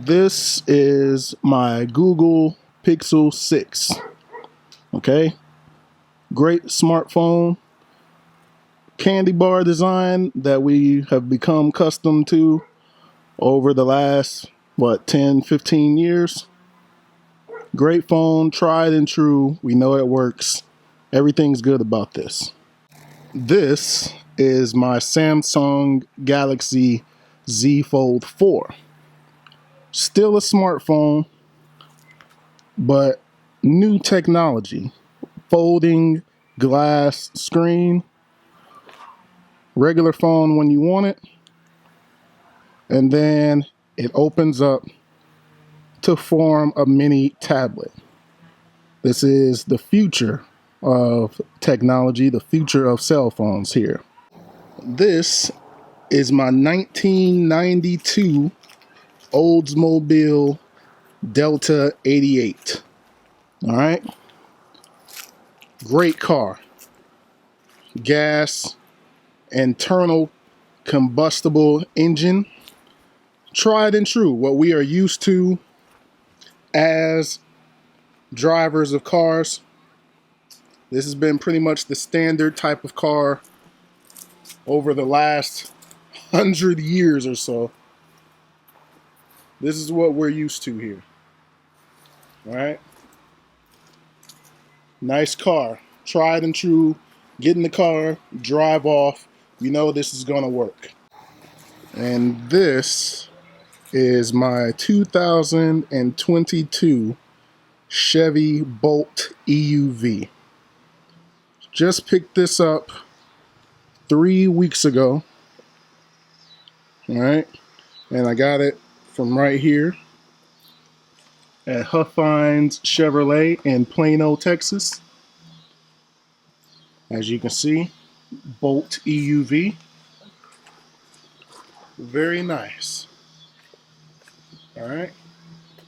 This is my Google Pixel 6. Okay, great smartphone, candy bar design that we have become accustomed to over the last 10-15 years. Great phone, tried and true. We know it works. Everything's good about this. This is my Samsung Galaxy Z Fold 4. Still a smartphone, but new technology. Folding glass screen. Regular phone when you want it. And then it opens up to form a mini tablet. This is the future of technology, the future of cell phones here. This is my 1992 Oldsmobile Delta 88. All right. Great car. Gas, internal combustible engine. Tried and true. What we are used to as drivers of cars. This has been pretty much the standard type of car over the last 100 years or so. This is what we're used to here. All right. Nice car. Tried and true. Get in the car, drive off. You know this is going to work. And this is my 2022 Chevy Bolt EUV. Just picked this up 3 weeks ago. All right. And I got it from right here at Huffines Chevrolet in Plano, Texas. As you can see, Bolt EUV. Very nice. All right.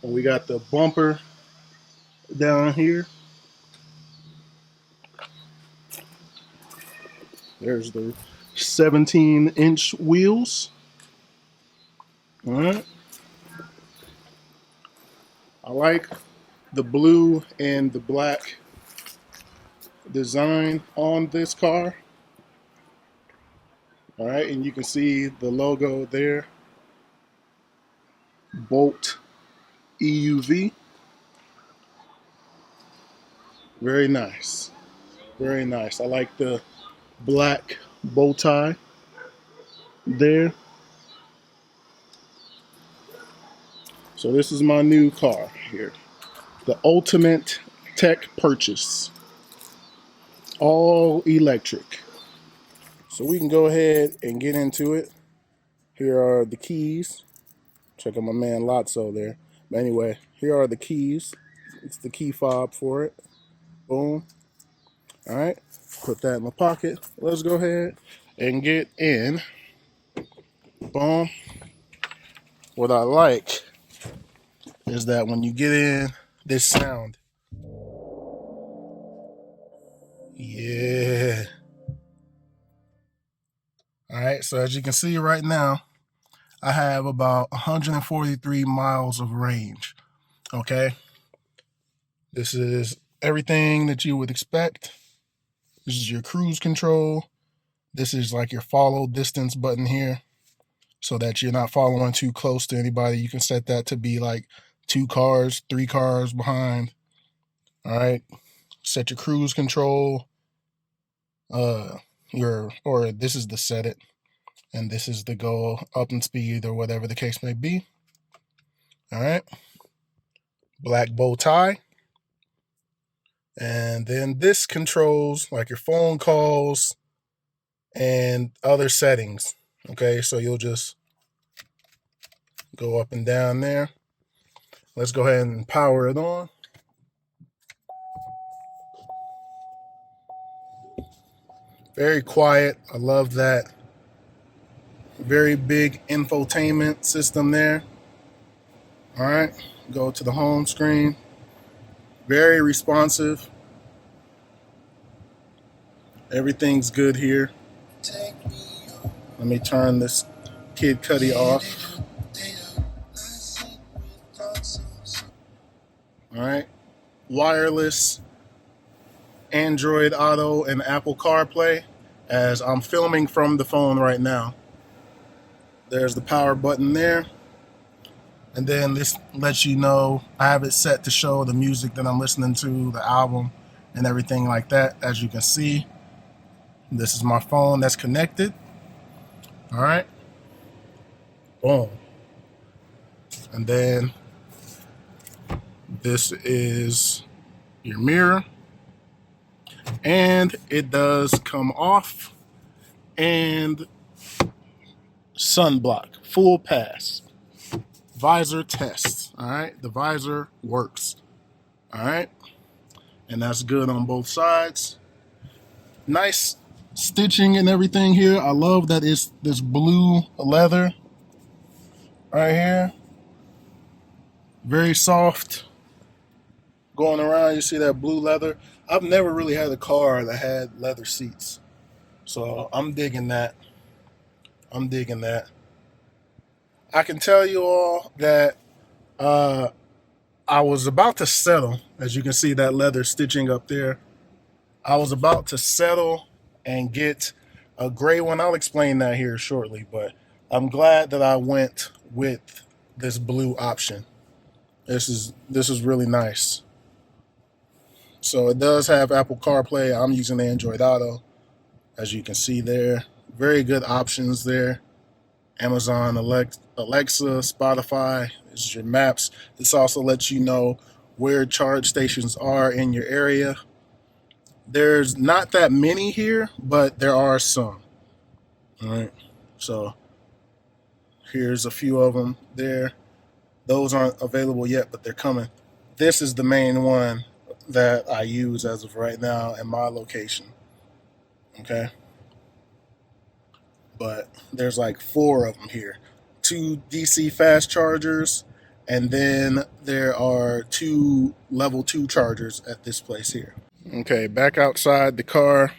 And we got the bumper down here. There's the 17-inch wheels. All right. I like the blue and the black design on this car. All right, and you can see the logo there. Bolt EUV. Very nice. Very nice. I like the black bow tie there. So this is my new car here. The ultimate tech purchase. All electric. So we can go ahead and get into it. Here are the keys. Check out my man Lotso there. But anyway, here are the keys. It's the key fob for it. Boom. All right. Put that in my pocket. Let's go ahead and get in. Boom. What I like is that when you get in, this sound. Yeah. All right. So as you can see right now, I have about 143 miles of range. Okay. This is everything that you would expect. This is your cruise control. This is like your follow distance button here, so that you're not following too close to anybody. You can set that to be like 2 cars, 3 cars behind. All right. Set your cruise control. This is the set it, and this is the go up in speed or whatever the case may be. All right. Black bow tie. And then this controls like your phone calls and other settings. Okay, so you'll just go up and down there. Let's go ahead and power it on. Very quiet. I love that. Very big infotainment system there. All right, go to the home screen. Very responsive. Everything's good here. Let me turn this Kid Cudi off. All right, wireless Android Auto and Apple CarPlay, as I'm filming from the phone right now. There's the power button there. And then this lets you know, I have it set to show the music that I'm listening to, the album, and everything like that. As you can see, this is my phone that's connected. All right. Boom. And then this is your mirror. And it does come off. And sunblock, full pass. Visor test. All right. The visor works. All right. And that's good on both sides. Nice stitching and everything here. I love that it's this blue leather right here. Very soft. Going around, you see that blue leather. I've never really had a car that had leather seats, so I'm digging that. I'm digging that. I can tell you all that I was about to settle, as you can see that leather stitching up there. I was about to settle and get a gray one. I'll explain that here shortly, but I'm glad that I went with this blue option. This is really nice. So it does have Apple CarPlay. I'm using Android Auto, as you can see there. Very good options there. Amazon, Alexa, Spotify. This is your maps. This also lets you know where charge stations are in your area. There's not that many here, but there are some. All right. So here's a few of them there. Those aren't available yet, but they're coming. This is the main one that I use as of right now in my location. Okay. But there's like 4 of them here. 2 DC fast chargers, and then there are 2 level 2 chargers at this place here. Okay, back outside the car.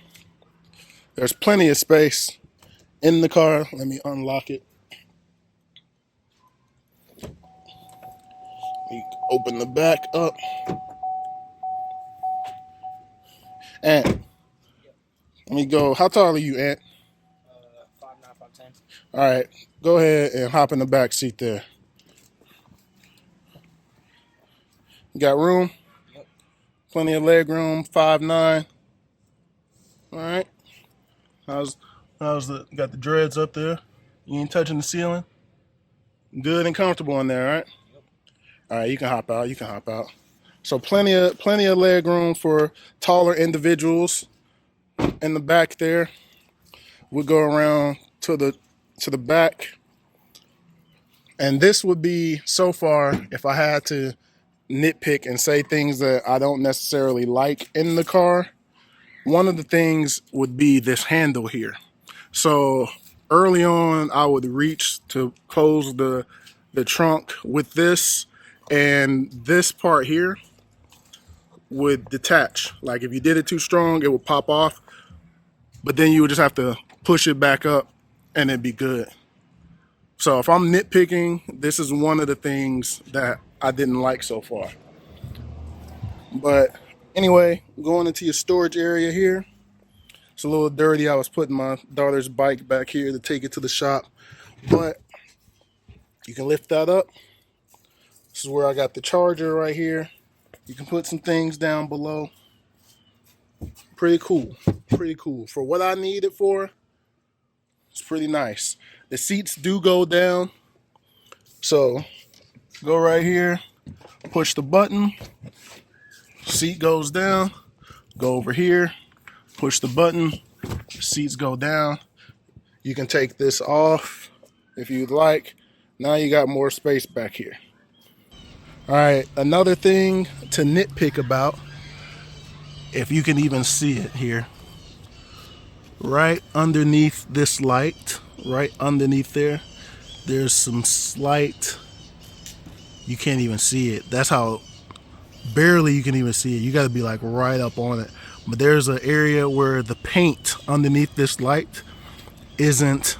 There's plenty of space in the car. Let me unlock it. We open the back up. Ant, let me go. How tall are you, Ant? 5'9", 5'10". All right, go ahead and hop in the back seat there. You got room? Yep. Plenty of leg room. 5'9". All right. How's the got the dreads up there? You ain't touching the ceiling? Good and comfortable in there, right? Yep. All right, you can hop out. You can hop out. So plenty of leg room for taller individuals in the back there. We'll go around to the back. And this would be, so far, if I had to nitpick and say things that I don't necessarily like in the car, one of the things would be this handle here. So early on, I would reach to close the trunk with this, and this part here would detach. Like if you did it too strong, it would pop off, but then you would just have to push it back up and it'd be good. So if I'm nitpicking, this is one of the things that I didn't like so far. But anyway, going into your storage area here. It's a little dirty. I was putting my daughter's bike back here to take it to the shop, but you can lift that up. This is where I got the charger right here. You can put some things down below. Pretty cool. Pretty cool. For what I need it for, it's pretty nice. The seats do go down. So go right here, push the button, seat goes down. Go over here, push the button, seats go down. You can take this off if you'd like. Now you got more space back here. All right, another thing to nitpick about, if you can even see it here, right underneath this light, right underneath there, there's some slight, you can't even see it. That's how barely you can even see it. You got to be like right up on it. But there's an area where the paint underneath this light isn't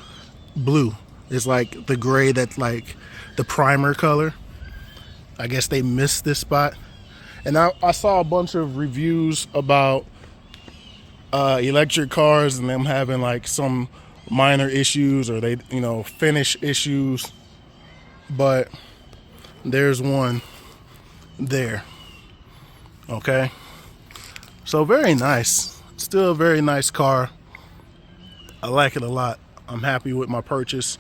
blue. It's like the gray that's like the primer color. I guess they missed this spot. And I saw a bunch of reviews about electric cars and them having like some minor issues or they, finish issues. But there's one there. Okay. So very nice. Still a very nice car. I like it a lot. I'm happy with my purchase.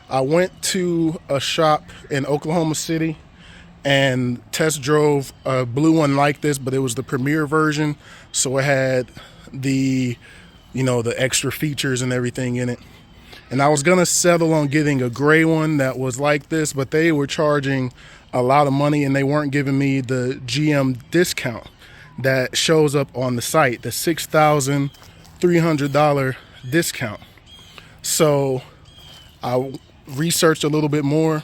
I went to a shop in Oklahoma City and test drove a blue one like this, but it was the premier version. So it had the, the extra features and everything in it. And I was gonna settle on getting a gray one that was like this, but they were charging a lot of money and they weren't giving me the GM discount that shows up on the site, the $6,300 discount. So I researched a little bit more.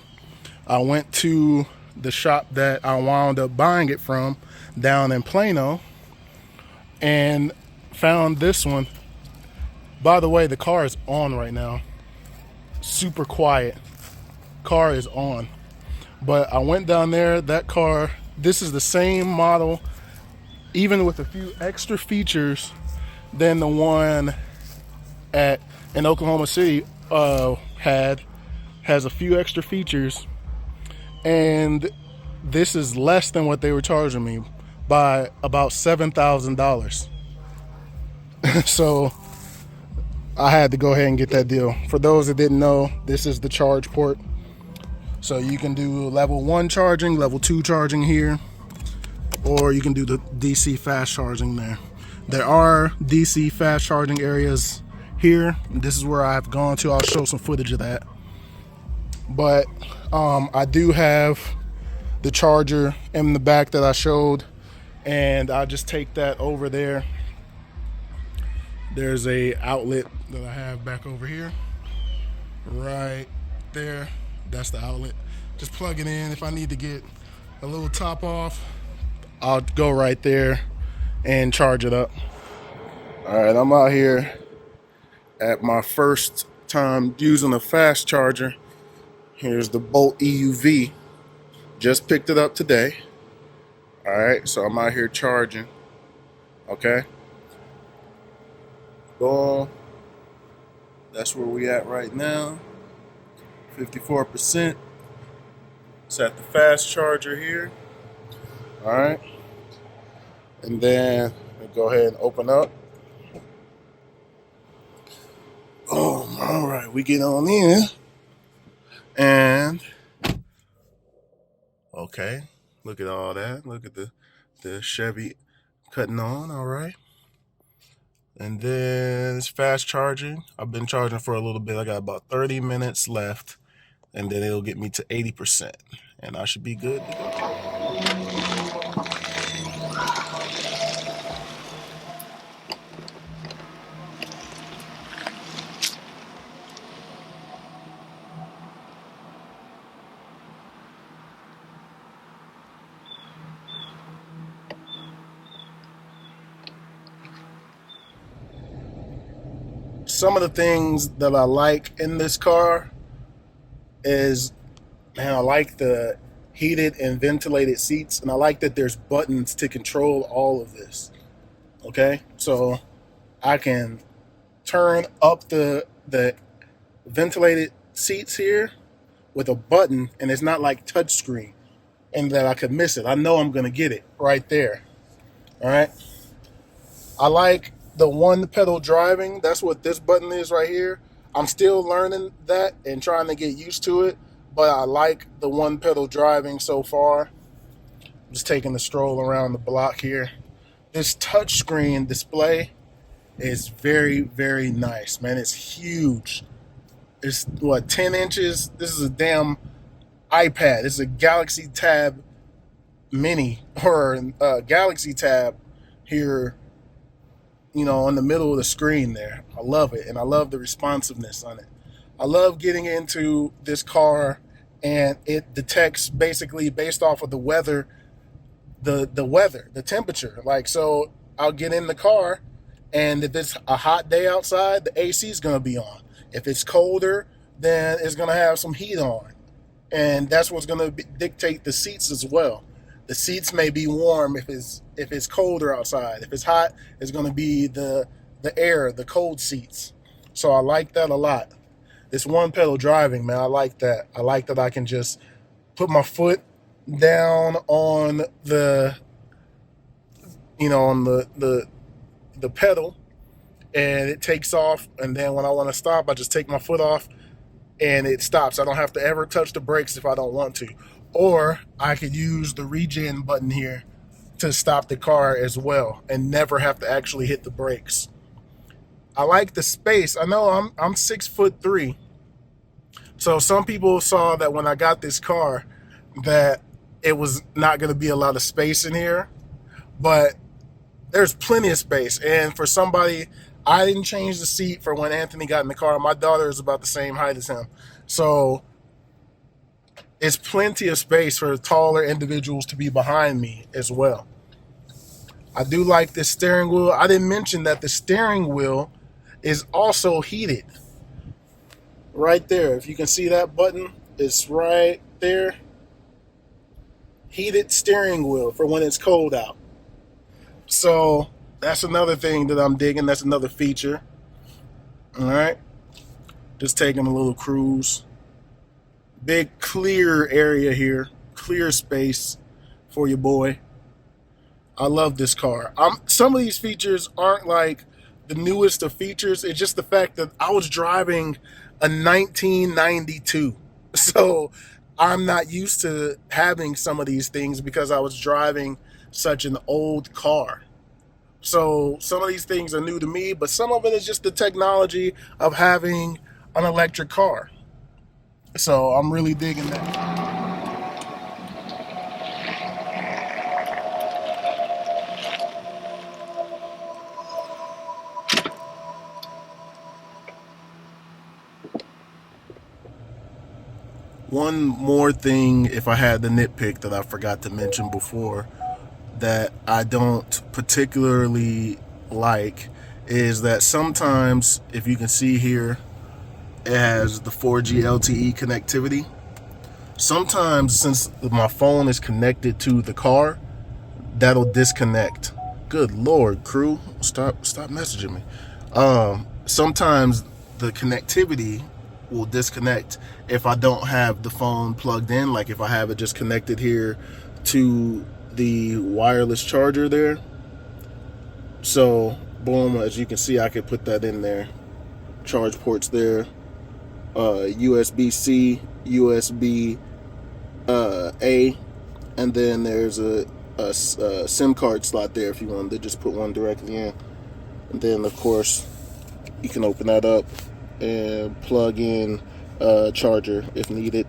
I went to the shop that I wound up buying it from down in Plano and found this one. By the way, the car is on right now. Super quiet. Car is on. But I went down there, that car, this is the same model, even with a few extra features than the one in Oklahoma City has a few extra features, and this is less than what they were charging me by about $7,000. So I had to go ahead and get that deal. For those that didn't know, this is the charge port. So you can do level 1 charging, level 2 charging here, or you can do the DC fast charging there. There are DC fast charging areas here. This is where I've gone to. I'll show some footage of that. But I do have the charger in the back that I showed, and I'll just take that over there. There's a outlet that I have back over here, right there. That's the outlet. Just plug it in. If I need to get a little top off, I'll go right there and charge it up. All right, I'm out here at my first time using a fast charger. Here's the Bolt EUV. Just picked it up today. All right, so I'm out here charging. Okay. Boom. That's where we at right now. 54%. It's at the fast charger here. All right. And then we go ahead and open up. Oh, all right. We get on in. And okay, look at all that. Look at the Chevy cutting on. All right. And then it's fast charging. I've been charging for a little bit. I got about 30 minutes left, and then it'll get me to 80%, and I should be good to go. Some of the things that I like in this car is, man, I like the heated and ventilated seats, and I like that there's buttons to control all of this. Okay, so I can turn up the ventilated seats here with a button, and it's not like touchscreen, and that I could miss it. I know I'm gonna get it right there. All right, I like the one pedal driving. That's what this button is right here. I'm still learning that and trying to get used to it, but I like the one pedal driving so far. I'm just taking a stroll around the block here. This touchscreen display is very, very nice, man. It's huge. It's what, 10 inches? This is a damn iPad. It's a Galaxy Tab Mini, or Galaxy Tab here, in the middle of the screen there. I love it, and I love the responsiveness on it. I love getting into this car, and it detects basically based off of the weather, the temperature. Like, so I'll get in the car, and if it's a hot day outside, the AC is going to be on. If it's colder, then it's going to have some heat on. And that's what's going to dictate the seats as well. The seats may be warm if it's colder outside. If it's hot, it's going to be the air, the cold seats. So I like that a lot. This one pedal driving, man, I like that. I like that I can just put my foot down on the on the pedal, and it takes off, and then when I want to stop, I just take my foot off and it stops. I don't have to ever touch the brakes if I don't want to. Or I could use the regen button here to stop the car as well and never have to actually hit the brakes. I like the space. I know I'm 6'3", so some people saw that when I got this car that it was not going to be a lot of space in here, but there's plenty of space. And for somebody, I didn't change the seat for when Anthony got in the car. My daughter is about the same height as him, so it's plenty of space for taller individuals to be behind me as well. I do like this steering wheel. I didn't mention that the steering wheel is also heated. Right there, if you can see that button, it's right there. Heated steering wheel for when it's cold out. So that's another thing that I'm digging. That's another feature. All right, just taking a little cruise. Big clear area here, clear space for your boy. I love this car. Some of these features aren't like the newest of features. It's just the fact that I was driving a 1992. So I'm not used to having some of these things because I was driving such an old car. So some of these things are new to me, but some of it is just the technology of having an electric car. So I'm really digging that. One more thing, if I had the nitpick that I forgot to mention before, that I don't particularly like, is that sometimes, if you can see here, it has the 4G LTE connectivity. Sometimes, since my phone is connected to the car, that'll disconnect. Good Lord, crew, stop messaging me. Sometimes the connectivity will disconnect if I don't have the phone plugged in, like if I have it just connected here to the wireless charger there. So boom, as you can see, I could put that in there. Charge ports there, USB-C, USB A, and then there's a SIM card slot there if you wanted to just put one directly in. And then of course you can open that up and plug in a charger if needed.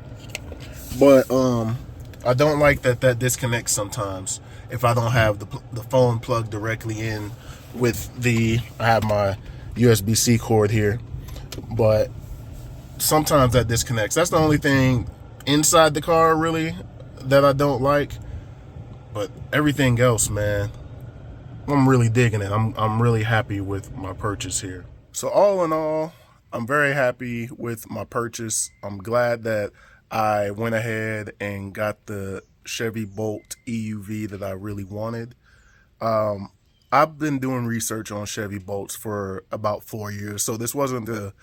But I don't like that disconnects sometimes if I don't have the phone plugged directly in with I have my USB-C cord here, but sometimes that disconnects. That's the only thing inside the car really that I don't like. But everything else, man, I'm really digging it. I'm really happy with my purchase here. So all in all, I'm very happy with my purchase. I'm glad that I went ahead and got the Chevy Bolt EUV that I really wanted. I've been doing research on Chevy Bolts for about 4 years, so this wasn't a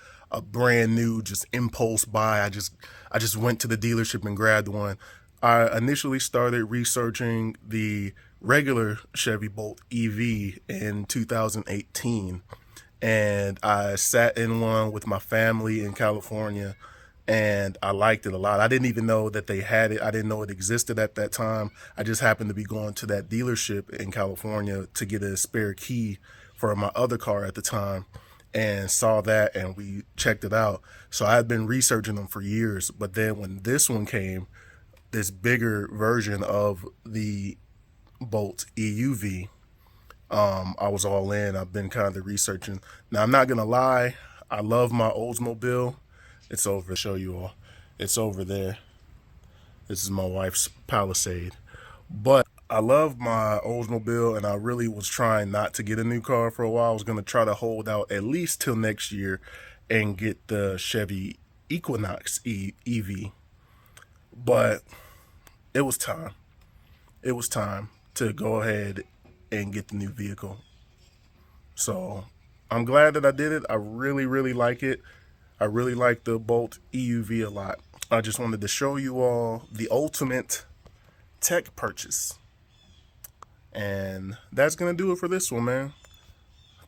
brand new just impulse buy. I just went to the dealership and grabbed one. I initially started researching the regular Chevy Bolt EV in 2018, and I sat in one with my family in California, and I liked it a lot. I didn't even know that they had it. I didn't know it existed at that time. I just happened to be going to that dealership in California to get a spare key for my other car at the time, and saw that, and we checked it out. So I had been researching them for years, but then when this one came, this bigger version of the Bolt EUV, I was all in. I've been kind of researching. Now, I'm not gonna lie, I love my Oldsmobile. It's over. Show you all. It's over there. This is my wife's Palisade. But I love my Oldsmobile, and I really was trying not to get a new car for a while. I was gonna try to hold out at least till next year and get the Chevy Equinox EV. But it was time. it was time to go ahead and get the new vehicle. So I'm glad that I did it. I really, really like it. I really like the Bolt EUV a lot. I just wanted to show you all the ultimate tech purchase. And that's going to do it for this one, man.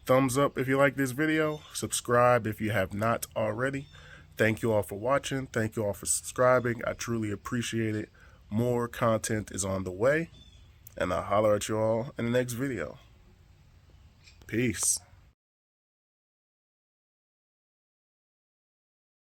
Thumbs up if you like this video. Subscribe if you have not already. Thank you all for watching. Thank you all for subscribing. I truly appreciate it. More content is on the way. And I'll holler at you all in the next video. Peace.